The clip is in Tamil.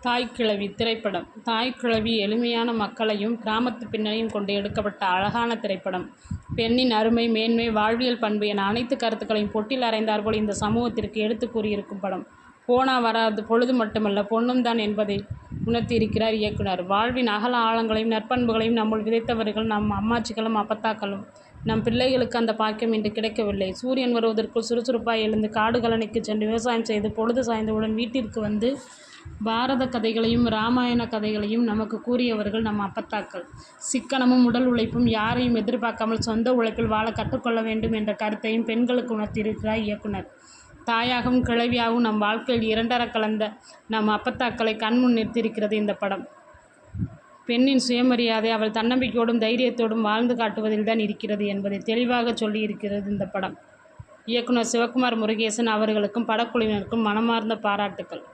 தாய்க்கிழவி திரைப்படம். தாய்க்கிழவி எளிமையான மக்களையும் கிராமத்து பின்னணியும் கொண்டு எடுக்கப்பட்ட அழகான திரைப்படம். பெண்ணின் அருமை, மேன்மை, வாழ்வியல் பண்பு என அனைத்து கருத்துக்களையும் பொட்டில் அறைந்தாற்போல் இந்த சமூகத்திற்கு எடுத்து கூறியிருக்கும் படம். போனா வராது பொழுது மட்டுமல்ல, பொன்னும் தான் என்பதை உணர்த்தியிருக்கிறார் இயக்குனர். வாழ்வின் அகல ஆழங்களையும் நற்பண்புகளையும் நம்முள் விதைத்தவர்கள் நம் அம்மாச்சிகளும் அப்பத்தாக்களும். நம் பிள்ளைகளுக்கு அந்த பாக்கியம் இன்று கிடைக்கவில்லை. சூரியன் வருவதற்குள் சுறுசுறுப்பாய் எழுந்து காடுகழனிக்கு சென்று விவசாயம் செய்து பொழுது சாய்ந்தவுடன் வீட்டிற்கு வந்து பாரத கதைகளையும் இராமாயண கதைகளையும் நமக்கு கூறியவர்கள் நம் அப்பத்தாக்கள். சிக்கனமும் உடல் உழைப்பும், யாரையும் எதிர்பார்க்காமல் சொந்த உழைப்பில் வாழ கற்றுக்கொள்ள வேண்டும் என்ற கருத்தையும் பெண்களுக்கு உணர்த்தியிருக்கிறார் இயக்குனர். தாயாகவும் கிழவியாகவும் நம் வாழ்க்கையில் இரண்டர கலந்த நம் அப்பத்தாக்களை கண்முன் நிறுத்தியிருக்கிறது இந்த படம். பெண்ணின் சுயமரியாதை அவள் தன்னம்பிக்கையோடும் தைரியத்தோடும் வாழ்ந்து காட்டுவதில் தான் இருக்கிறது என்பதை தெளிவாக சொல்லியிருக்கிறது இந்த படம். இயக்குனர் சிவகுமார் முருகேசன் அவர்களுக்கும் படக்குழுவினருக்கும் மனமார்ந்த பாராட்டுக்கள்.